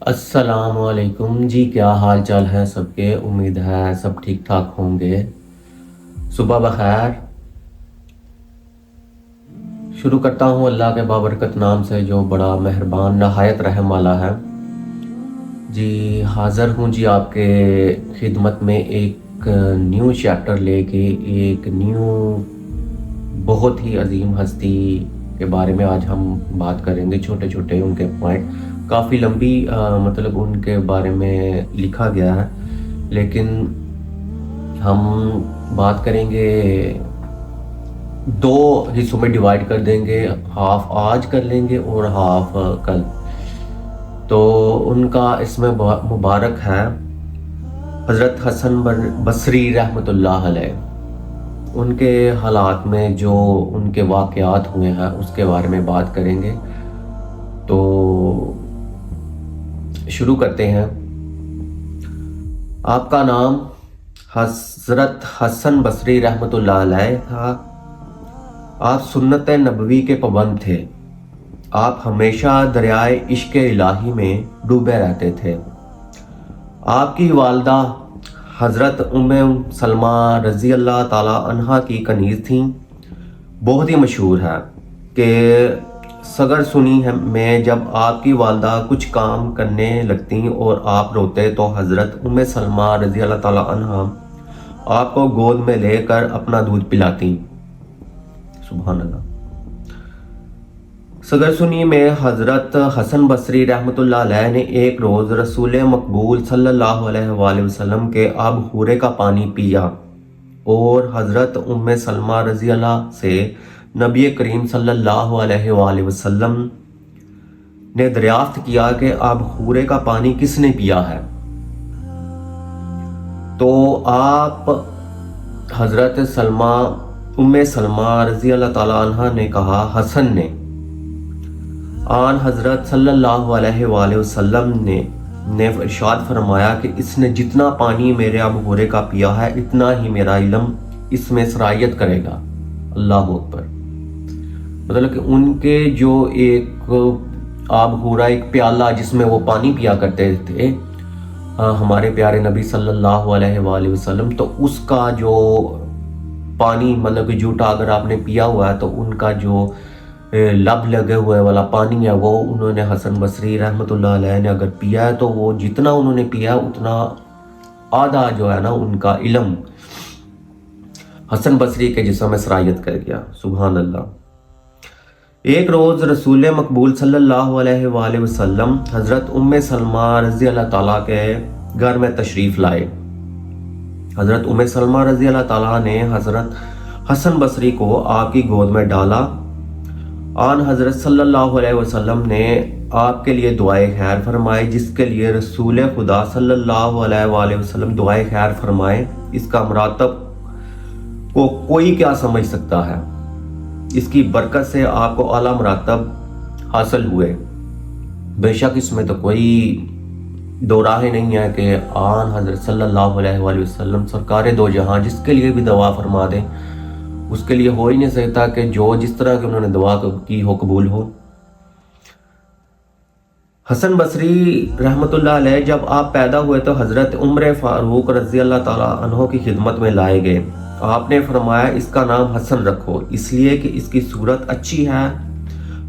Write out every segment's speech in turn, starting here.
السلام علیکم جی، کیا حال چال ہے سب کے؟ امید ہے سب ٹھیک ٹھاک ہوں گے۔ صبح بخیر۔ شروع کرتا ہوں اللہ کے بابرکت نام سے جو بڑا مہربان نہایت رحم والا ہے۔ جی حاضر ہوں جی آپ کے خدمت میں ایک نیو چیپٹر لے کے، ایک نیو بہت ہی عظیم ہستی کے بارے میں آج ہم بات کریں گے۔ چھوٹے چھوٹے ان کے پوائنٹ، کافی لمبی مطلب ان کے بارے میں لکھا گیا ہے، لیکن ہم بات کریں گے، دو حصوں میں ڈیوائیڈ کر دیں گے، ہاف آج کر لیں گے اور ہاف کل۔ تو ان کا اس میں مبارک ہے حضرت حسن بصری رحمۃ اللہ علیہ۔ ان کے حالات میں جو ان کے واقعات ہوئے ہیں اس کے بارے میں بات کریں گے۔ تو شروع کرتے ہیں۔ آپ کا نام حضرت حسن بصری رحمۃ اللہ علیہ تھا۔ آپ سنت نبوی کے پابند تھے۔ آپ ہمیشہ دریائے عشق الہی میں ڈوبے رہتے تھے۔ آپ کی والدہ حضرت ام سلمہ رضی اللہ تعالی عنہا کی کنیز تھیں۔ بہت ہی مشہور ہے کہ سگر سنی میں جب آپ کی والدہ کچھ کام کرنے لگتیں اور آپ روتے تو حضرت ام سلمہ رضی اللہ تعالی عنہا آپ کو گود میں لے کر اپنا دودھ پلاتیں۔ سبحان اللہ۔ سگر سنی میں حضرت حسن بصری رحمۃ اللہ علیہ نے ایک روز رسول مقبول صلی اللہ علیہ وآلہ وسلم کے آب حورے کا پانی پیا اور حضرت ام سلمہ رضی اللہ سے نبی کریم صلی اللہ علیہ وآلہ وسلم نے دریافت کیا کہ آب حورے کا پانی کس نے پیا ہے؟ تو آپ حضرت ام سلمہ رضی اللہ تعالی عنہ نے کہا حسن نے۔ آن حضرت صلی اللہ علیہ وآلہ وسلم نے ارشاد فرمایا کہ اس نے جتنا پانی میرے آب حورے کا پیا ہے اتنا ہی میرا علم اس میں سرایت کرے گا۔ اللہ اکبر۔ مطلب کہ ان کے جو ایک آب حورہ، ایک پیالہ جس میں وہ پانی پیا کرتے تھے ہمارے پیارے نبی صلی اللہ علیہ وآلہ وسلم، تو اس کا جو پانی مطلب کہ جھوٹا اگر آپ نے پیا ہوا ہے تو ان کا جو لب لگے ہوئے والا پانی ہے وہ انہوں نے حسن بصری رحمۃ اللہ علیہ نے اگر پیا ہے تو وہ جتنا انہوں نے پیا اتنا آدھا جو ہے نا ان کا علم حسن بصری کے جسم میں سرایت کر گیا۔ سبحان اللہ۔ ایک روز رسول مقبول صلی اللہ علیہ وآلہ وسلم حضرت ام سلمہ رضی اللہ تعالیٰ کے گھر میں تشریف لائے۔ حضرت ام سلمہ رضی اللہ تعالیٰ نے حضرت حسن بصری کو آپ کی گود میں ڈالا۔ آن حضرت صلی اللہ علیہ وسلم نے آپ کے لیے دعائے خیر فرمائے، جس کے لیے رسول خدا صلی اللہ علیہ وآلہ وسلم دعائے خیر فرمائے اس کا مراتب کو کوئی کیا سمجھ سکتا ہے۔ اس کی برکت سے آپ کو اعلیٰ مراتب حاصل ہوئے۔ بے شک اس میں تو کوئی دو راہ نہیں ہے کہ آن حضرت صلی اللہ علیہ وآلہ وسلم سرکار دو جہاں جس کے لیے بھی دعا فرما دیں، اس کے لیے ہو ہی نہیں سکتا کہ جو جس طرح کہ انہوں نے دعا کی ہو قبول ہو۔ حسن بصری رحمۃ اللہ علیہ جب آپ پیدا ہوئے تو حضرت عمر فاروق رضی اللہ تعالیٰ عنہ کی خدمت میں لائے گئے۔ آپ نے فرمایا اس کا نام حسن رکھو اس لیے کہ اس کی صورت اچھی ہے۔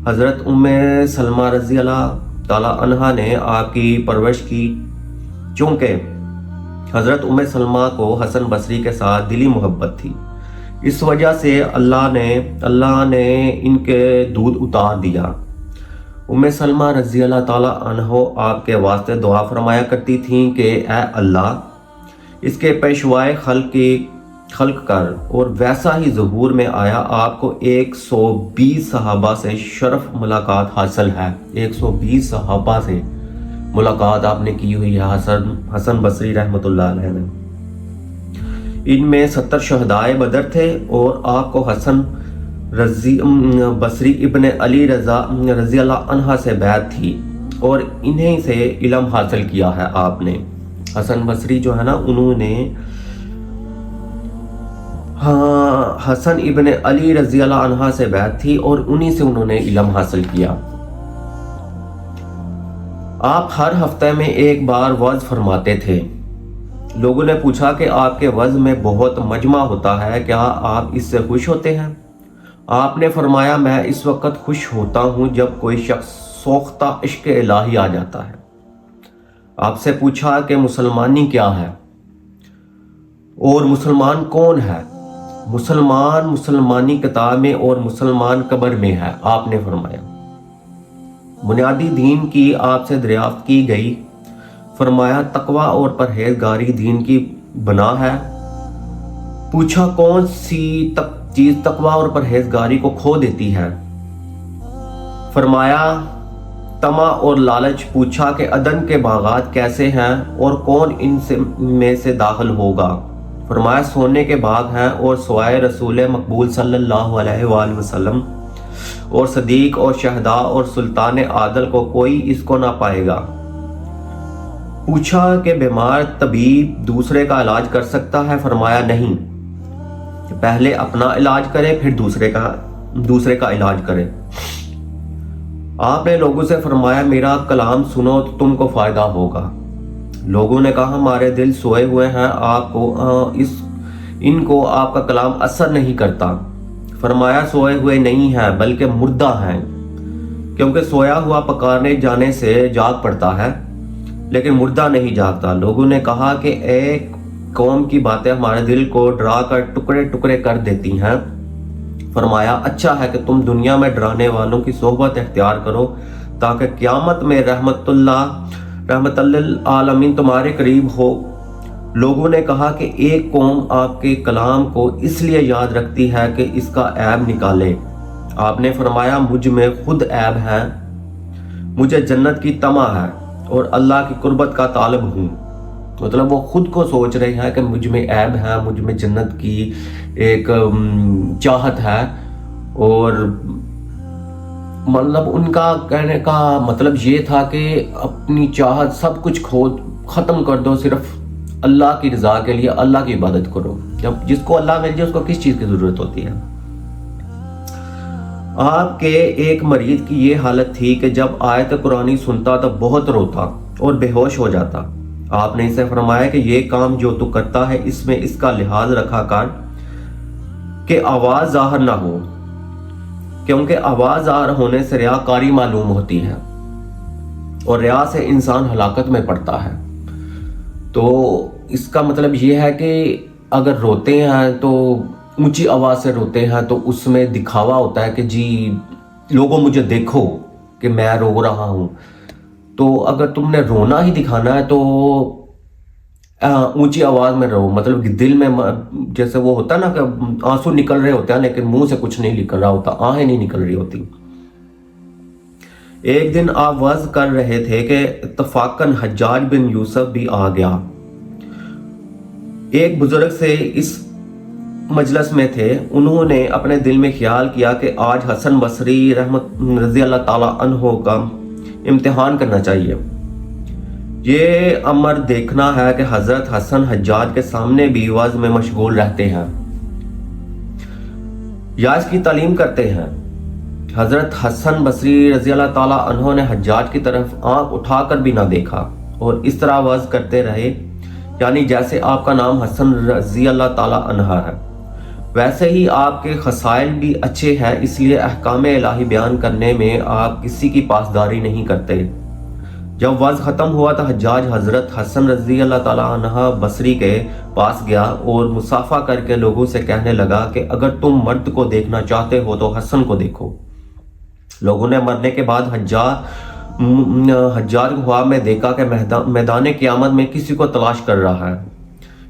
حضرت ام سلمہ رضی اللہ تعالیٰ عنہ نے آپ کی پرورش کی، چونکہ حضرت ام سلمہ کو حسن بصری کے ساتھ دلی محبت تھی، اس وجہ سے اللہ نے ان کے دودھ اتار دیا۔ ام سلمہ رضی اللہ تعالیٰ عنہ آپ کے واسطے دعا فرمایا کرتی تھیں کہ اے اللہ اس کے پیشوائے خلق کر، اور ویسا ہی ظہور میں آیا۔ آپ کو 120 صحابہ سے شرف ملاقات حاصل ہے۔ 120 صحابہ سے ملاقات آپ نے کی ہوئی ہے حسن بصری رحمۃ اللہ علیہ نے۔ ان میں 70 شہدائے بدر تھے اور آپ کو حسن بصری ابن علی رضی اللہ عنہ سے بیعت تھی اور انہیں سے علم حاصل کیا ہے آپ نے۔ حسن بصری جو ہے نا انہوں نے حسن ابن علی رضی اللہ عنہ سے بیعت تھی اور انہی سے انہوں نے علم حاصل کیا۔ آپ ہر ہفتے میں ایک بار وعظ فرماتے تھے۔ لوگوں نے پوچھا کہ آپ کے وعظ میں بہت مجمع ہوتا ہے، کیا آپ اس سے خوش ہوتے ہیں؟ آپ نے فرمایا، میں اس وقت خوش ہوتا ہوں جب کوئی شخص سوختہ عشق الہی آ جاتا ہے۔ آپ سے پوچھا کہ مسلمانی کیا ہے اور مسلمان کون ہے؟ مسلمان مسلمانی کتاب میں اور مسلمان قبر میں ہے، آپ نے فرمایا۔ بنیادی دین کی آپ سے دریافت کی گئی، فرمایا تقویٰ اور پرہیزگاری دین کی بنا ہے۔ پوچھا کون سی چیز تقویٰ اور پرہیزگاری کو کھو دیتی ہے؟ فرمایا طمع اور لالچ۔ پوچھا کہ عدن کے باغات کیسے ہیں اور کون ان میں سے داخل ہوگا؟ فرمایا سونے کے باغ ہیں اور سوائے رسول مقبول صلی اللہ علیہ وآلہ وسلم اور صدیق اور شہداء اور سلطان عادل کو کوئی اس کو نہ پائے گا۔ پوچھا کہ بیمار طبیب دوسرے کا علاج کر سکتا ہے؟ فرمایا نہیں، پہلے اپنا علاج کرے پھر دوسرے کا علاج کرے۔ آپ نے لوگوں سے فرمایا میرا کلام سنو تو تم کو فائدہ ہوگا۔ لوگوں نے کہا ہمارے دل سوئے ہوئے ہیں، ان کو آپ کا کلام اثر نہیں کرتا۔ فرمایا سوئے ہوئے نہیں ہیں بلکہ مردہ ہیں، کیونکہ سویا ہوا پکارنے جانے سے جاگ پڑتا ہے لیکن مردہ نہیں جاگتا۔ لوگوں نے کہا کہ ایک قوم کی باتیں ہمارے دل کو ڈرا کر ٹکڑے ٹکڑے کر دیتی ہیں۔ فرمایا اچھا ہے کہ تم دنیا میں ڈرانے والوں کی صحبت اختیار کرو تاکہ قیامت میں رحمت للعالمین تمہارے قریب ہو۔ لوگوں نے کہا کہ ایک قوم آپ کے کلام کو اس لیے یاد رکھتی ہے کہ اس کا عیب نکالے۔ آپ نے فرمایا مجھ میں خود عیب ہے، مجھے جنت کی طمع ہے اور اللہ کی قربت کا طالب ہوں۔ مطلب وہ خود کو سوچ رہے ہیں کہ مجھ میں عیب ہے، مجھ میں جنت کی ایک چاہت ہے، اور مطلب ان کا کہنے کا مطلب یہ تھا کہ اپنی چاہت سب کچھ ختم کر دو، صرف اللہ کی رضا کے لیے اللہ کی عبادت کرو۔ جب جس کو اللہ مل جائے اس کو کس چیز کی ضرورت ہوتی ہے؟ آپ کے ایک مریض کی یہ حالت تھی کہ جب آیت قرآنی سنتا تو بہت روتا اور بے ہوش ہو جاتا۔ آپ نے اسے فرمایا کہ یہ کام جو تو کرتا ہے اس میں اس کا لحاظ رکھا کر کہ آواز ظاہر نہ ہو، کیونکہ آواز ظاہر ہونے سے ریاکاری معلوم ہوتی ہے اور ریا سے انسان ہلاکت میں پڑتا ہے۔ تو اس کا مطلب یہ ہے کہ اگر روتے ہیں تو اونچی آواز سے روتے ہیں تو اس میں دکھاوا ہوتا ہے کہ جی لوگوں مجھے دیکھو کہ میں رو رہا ہوں۔ تو اگر تم نے رونا ہی دکھانا ہے تو اونچی آواز میں رہو، مطلب کہ دل میں جیسے وہ ہوتا ہے نا کہ آنسو نکل رہے ہوتے ہیں لیکن منہ سے کچھ نہیں نکل رہا ہوتا، آہیں نہیں نکل رہی ہوتی۔ ایک دن آپ وعظ کر رہے تھے کہ اتفاقاً حجاج بن یوسف بھی آ گیا۔ ایک بزرگ سے اس مجلس میں تھے، انہوں نے اپنے دل میں خیال کیا کہ آج حسن بصری رضی اللہ تعالی عنہ کا امتحان کرنا چاہیے۔ یہ امر دیکھنا ہے کہ حضرت حسن حجاج کے سامنے بھی وعظ میں مشغول رہتے ہیں یا اس کی تعلیم کرتے ہیں۔ حضرت حسن بصری رضی اللہ تعالی عنہ نے حجاج کی طرف آنکھ اٹھا کر بھی نہ دیکھا اور اس طرح وعظ کرتے رہے، یعنی جیسے آپ کا نام حسن رضی اللہ تعالی عنہ ہے ویسے ہی آپ کے خصائل بھی اچھے ہیں، اس لیے احکام الہی بیان کرنے میں آپ کسی کی پاسداری نہیں کرتے۔ جب وعظ ختم ہوا تو حجاج حضرت حسن رضی اللہ تعالیٰ عنہ بصری کے پاس گیا اور مصافحہ کر کے لوگوں سے کہنے لگا کہ اگر تم مرد کو دیکھنا چاہتے ہو تو حسن کو دیکھو۔ لوگوں نے مرنے کے بعد حجاج خواب میں دیکھا کہ میدان قیامت میں کسی کو تلاش کر رہا ہے۔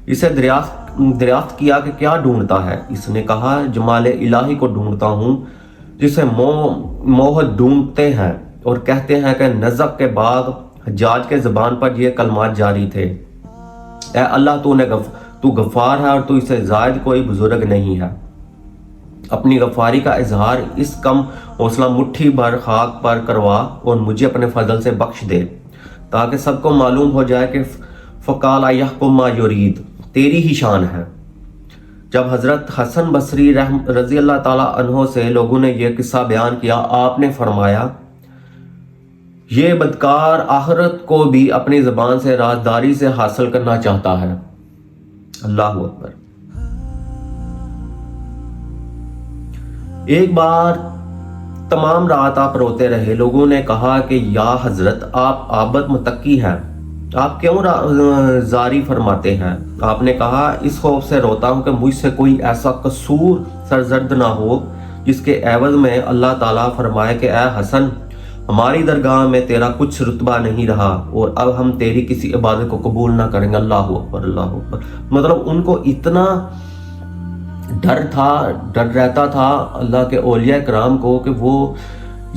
اسے دریافت کیا کہ کیا ڈھونڈتا ہے؟ اس نے کہا جمال الہی کو ڈھونڈتا ہوں جسے موحد ڈھونڈتے ہیں اور کہتے ہیں کہ نزق کے بعد حجاج کے زبان پر یہ کلمات جاری تھے، اے اللہ تو غفار ہے اور تو اسے زائد کوئی بزرگ نہیں ہے۔ اپنی غفاری کا اظہار اس کم حوصلہ مٹھی بھر خاک پر کروا اور مجھے اپنے فضل سے بخش دے تاکہ سب کو معلوم ہو جائے کہ فقال یحکم ما یرید تیری ہی شان ہے۔ جب حضرت حسن بصری رضی اللہ تعالیٰ عنہ سے لوگوں نے یہ قصہ بیان کیا، آپ نے فرمایا یہ بدکار آخرت کو بھی اپنی زبان سے رازداری سے حاصل کرنا چاہتا ہے۔ اللہ اکبر۔ ایک بار تمام رات آپ روتے رہے۔ لوگوں نے کہا کہ یا حضرت آپ عابد متقی ہیں، آپ کیوں زاری فرماتے ہیں؟ آپ نے کہا اس خوف سے روتا ہوں کہ مجھ سے کوئی ایسا قصور سرزد نہ ہو جس کے عوض میں اللہ تعالیٰ فرمائے کہ اے حسن، ہماری درگاہ میں تیرا کچھ رتبہ نہیں رہا اور اب ہم تیری کسی عبادت کو قبول نہ کریں گے۔ اللہ اکبر، اللہ اکبر۔ مطلب ان کو اتنا ڈر رہتا تھا اللہ کے اولیاء کرام کو کہ وہ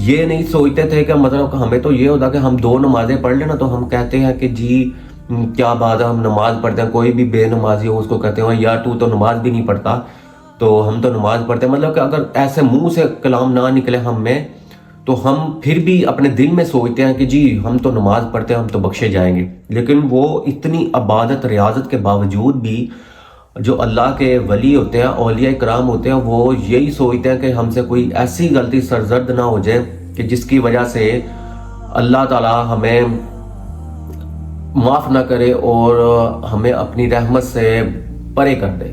یہ نہیں سوچتے تھے کہ مطلب ہمیں تو یہ ہوتا کہ ہم 2 نمازیں پڑھ لیں نا تو ہم کہتے ہیں کہ جی کیا بات ہے، ہم نماز پڑھتے ہیں۔ کوئی بھی بے نمازی ہو اس کو کہتے ہیں یار تو نماز بھی نہیں پڑھتا، تو ہم تو نماز پڑھتے ہیں۔ مطلب کہ اگر ایسے منہ سے کلام نہ نکلے ہم میں تو ہم پھر بھی اپنے دل میں سوچتے ہیں کہ جی ہم تو نماز پڑھتے ہیں، ہم تو بخشے جائیں گے۔ لیکن وہ اتنی عبادت ریاضت کے باوجود بھی جو اللہ کے ولی ہوتے ہیں، اولیاء کرام ہوتے ہیں، وہ یہی سوچتے ہیں کہ ہم سے کوئی ایسی غلطی سرزد نہ ہو جائے کہ جس کی وجہ سے اللہ تعالیٰ ہمیں معاف نہ کرے اور ہمیں اپنی رحمت سے پرے کر دے۔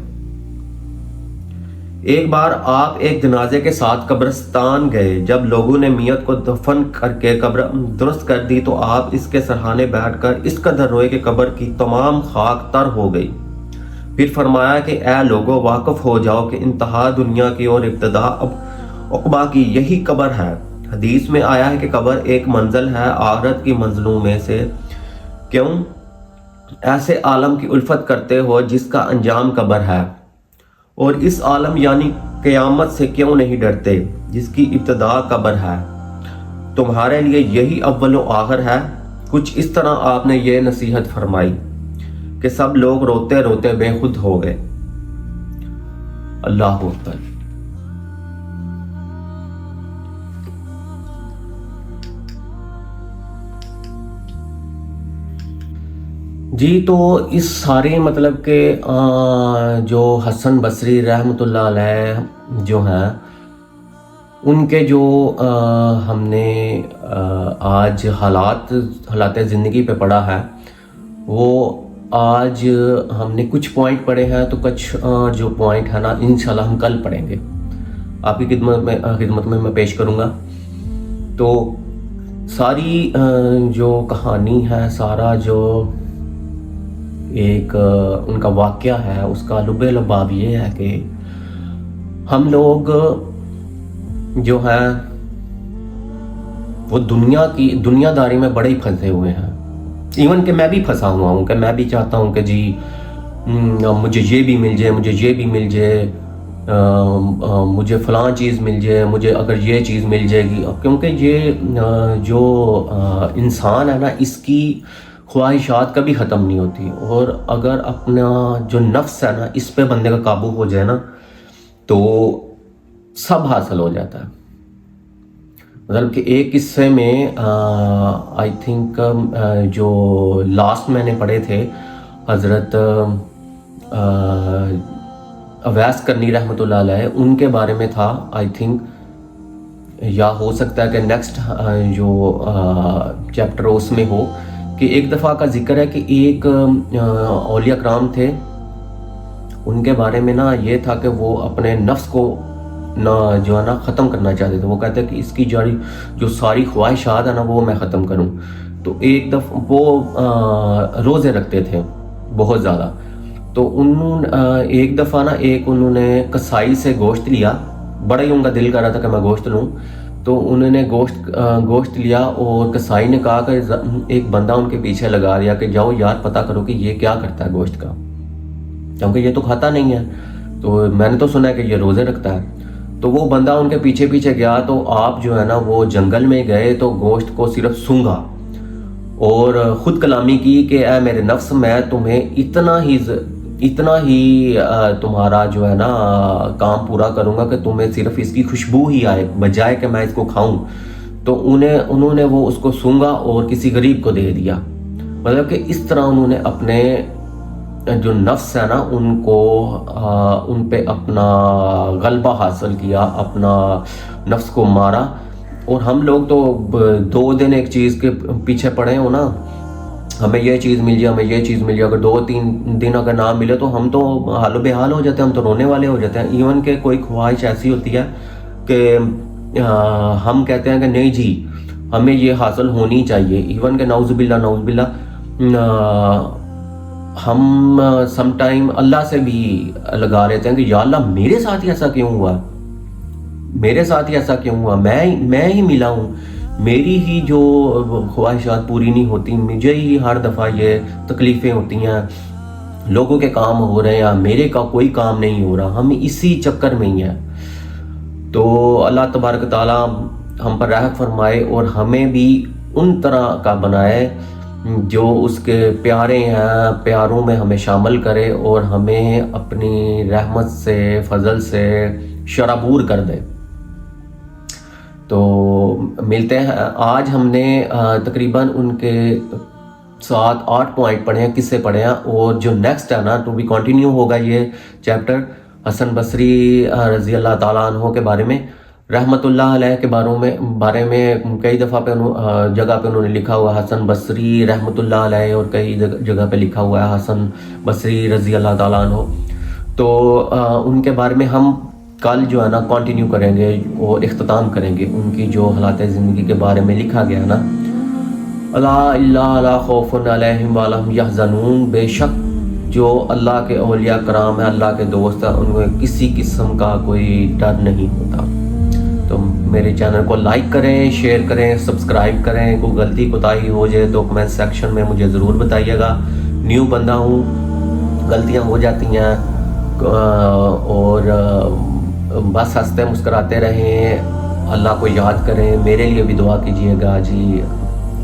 ایک بار آپ ایک جنازے کے ساتھ قبرستان گئے۔ جب لوگوں نے میت کو دفن کر کے قبر درست کر دی تو آپ اس کے سرحانے بیٹھ کر اس قدر روئے کہ قبر کی تمام خاک تر ہو گئی۔ پھر فرمایا کہ اے لوگوں، واقف ہو جاؤ کہ انتہا دنیا کی اور ابتدا عقبہ کی یہی قبر ہے۔ حدیث میں آیا ہے کہ قبر ایک منزل ہے آخرت کی منزلوں میں سے۔ کیوں ایسے عالم کی الفت کرتے ہو جس کا انجام قبر ہے، اور اس عالم یعنی قیامت سے کیوں نہیں ڈرتے جس کی ابتدا قبر ہے؟ تمہارے لیے یہی اول و آخر ہے۔ کچھ اس طرح آپ نے یہ نصیحت فرمائی کہ سب لوگ روتے روتے بے خود ہو گئے۔ اللہ اکبر۔ جی تو اس سارے مطلب کہ جو حسن بصری رحمۃ اللہ علیہ جو ہیں ان کے جو ہم نے آج حالات زندگی پہ پڑھا ہے، وہ آج ہم نے کچھ پوائنٹ پڑھے ہیں، تو کچھ جو پوائنٹ ہے نا انشاءاللہ ہم کل پڑھیں گے، آپ کی خدمت میں پیش کروں گا۔ تو ساری جو کہانی ہے، سارا جو ایک ان کا واقعہ ہے، اس کا لب لباب یہ ہے کہ ہم لوگ جو ہیں وہ دنیا داری میں بڑے ہی پھنسے ہوئے ہیں۔ ایون کہ میں بھی پھنسا ہوا ہوں کہ میں بھی چاہتا ہوں کہ جی مجھے یہ بھی مل جائے، مجھے یہ بھی مل جائے، مجھے فلاں چیز مل جائے، مجھے اگر یہ چیز مل جائے گی، کیونکہ یہ جو انسان ہے نا اس کی خواہشات کبھی ختم نہیں ہوتی، اور اگر اپنا جو نفس ہے نا اس پہ بندے کا قابو ہو جائے نا تو سب حاصل ہو جاتا ہے۔ مطلب کہ ایک قصے میں آئی تھنک جو لاسٹ میں نے پڑھے تھے حضرت اویس کرنی رحمۃ اللہ علیہ، ان کے بارے میں تھا آئی تھنک، یا ہو سکتا ہے کہ نیکسٹ جو چیپٹر اس میں ہو، کہ ایک دفعہ کا ذکر ہے کہ ایک اولیاء کرام تھے، ان کے بارے میں نا یہ تھا کہ وہ اپنے نفس کو جو ہے نا ختم کرنا چاہتے تھے۔ وہ کہتے ہیں کہ اس کی جو ساری خواہشات ہیں نا وہ میں ختم کروں۔ تو ایک دفعہ وہ روزے رکھتے تھے بہت زیادہ، تو ایک دفعہ نا انہوں نے کسائی سے گوشت لیا، بڑا ہی ان کا دل کر رہا تھا کہ میں گوشت لوں، تو انہوں نے گوشت لیا، اور کسائی نے کہا کہ ایک بندہ ان کے پیچھے لگا دیا کہ جاؤ یار پتہ کرو کہ یہ کیا کرتا ہے گوشت کا، کیونکہ یہ تو کھاتا نہیں ہے، تو میں نے تو سنا ہے کہ یہ روزے رکھتا ہے۔ تو وہ بندہ ان کے پیچھے گیا، تو آپ جو ہے نا وہ جنگل میں گئے تو گوشت کو صرف سونگھا اور خود کلامی کی کہ اے میرے نفس، میں تمہیں اتنا ہی تمہارا جو ہے نا کام پورا کروں گا کہ تمہیں صرف اس کی خوشبو ہی آئے بجائے کہ میں اس کو کھاؤں۔ تو انہوں نے وہ اس کو سونگھا اور کسی غریب کو دے دیا۔ مطلب کہ اس طرح انہوں نے اپنے جو نفس ہے نا ان پہ اپنا غلبہ حاصل کیا، اپنا نفس کو مارا، اور ہم لوگ تو 2 دن ایک چیز کے پیچھے پڑے ہو نا، ہمیں یہ چیز مل جائے، ہمیں یہ چیز مل جائے، اگر 2-3 دن اگر نہ ملے تو ہم تو حال و بحال ہو جاتے ہیں، ہم تو رونے والے ہو جاتے ہیں. ایون کہ کوئی خواہش ایسی ہوتی ہے کہ ہم کہتے ہیں کہ نہیں جی ہمیں یہ حاصل ہونی چاہیے. ایون کہ نعوذ باللہ ہم سم ٹائم اللہ سے بھی لگا لیتے ہیں کہ یا اللہ میرے ساتھ ہی ایسا کیوں ہوا، میرے ساتھ ہی ایسا کیوں ہوا، میں ہی ملا ہوں، میری ہی جو خواہشات پوری نہیں ہوتی، مجھے ہی ہر دفعہ یہ تکلیفیں ہوتی ہیں، لوگوں کے کام ہو رہے ہیں، میرے کا کوئی کام نہیں ہو رہا، ہم اسی چکر میں ہی ہیں. تو اللہ تبارک تعالیٰ ہم پر رحم فرمائے اور ہمیں بھی ان طرح کا بنائے جو اس کے پیارے ہیں، پیاروں میں ہمیں شامل کرے اور ہمیں اپنی رحمت سے، فضل سے شرابور کر دے. تو ملتے ہیں. آج ہم نے تقریباً ان کے 7-8 پوائنٹ پڑھے ہیں، قصے پڑھے ہیں، اور جو نیکسٹ ہے نا ٹو بی کنٹینیو ہوگا یہ چیپٹر حسن بصری رضی اللہ تعالیٰ عنہ کے بارے میں، رحمت اللہ علیہ کے بارے میں کئی دفعہ پہ جگہ پہ انہوں نے لکھا ہوا حسن بصری رحمت اللہ علیہ، اور کئی جگہ پہ لکھا ہوا ہے حسن بصری رضی اللہ تعالیٰ عنہ. تو ان کے بارے میں ہم کل جو ہے نا کنٹینیو کریں گے اور اختتام کریں گے. ان کی جو حالات زندگی کے بارے میں لکھا گیا نا، لا خوف علیہم ولا هم یحزنون، بے شک جو اللہ کے اولیاء کرام ہیں، اللہ کے دوست ہیں، ان کو کسی قسم کا کوئی ڈر نہیں ہوتا. تو میرے چینل کو لائک کریں، شیئر کریں، سبسکرائب کریں. کوئی غلطی کوتاہی ہو جائے تو کمنٹ سیکشن میں مجھے ضرور بتائیے گا. نیو بندہ ہوں، غلطیاں ہو جاتی ہیں، اور بس ہنستے مسکراتے رہیں، اللہ کو یاد کریں. میرے لیے بھی دعا کیجیے گا جی.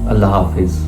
اللہ حافظ.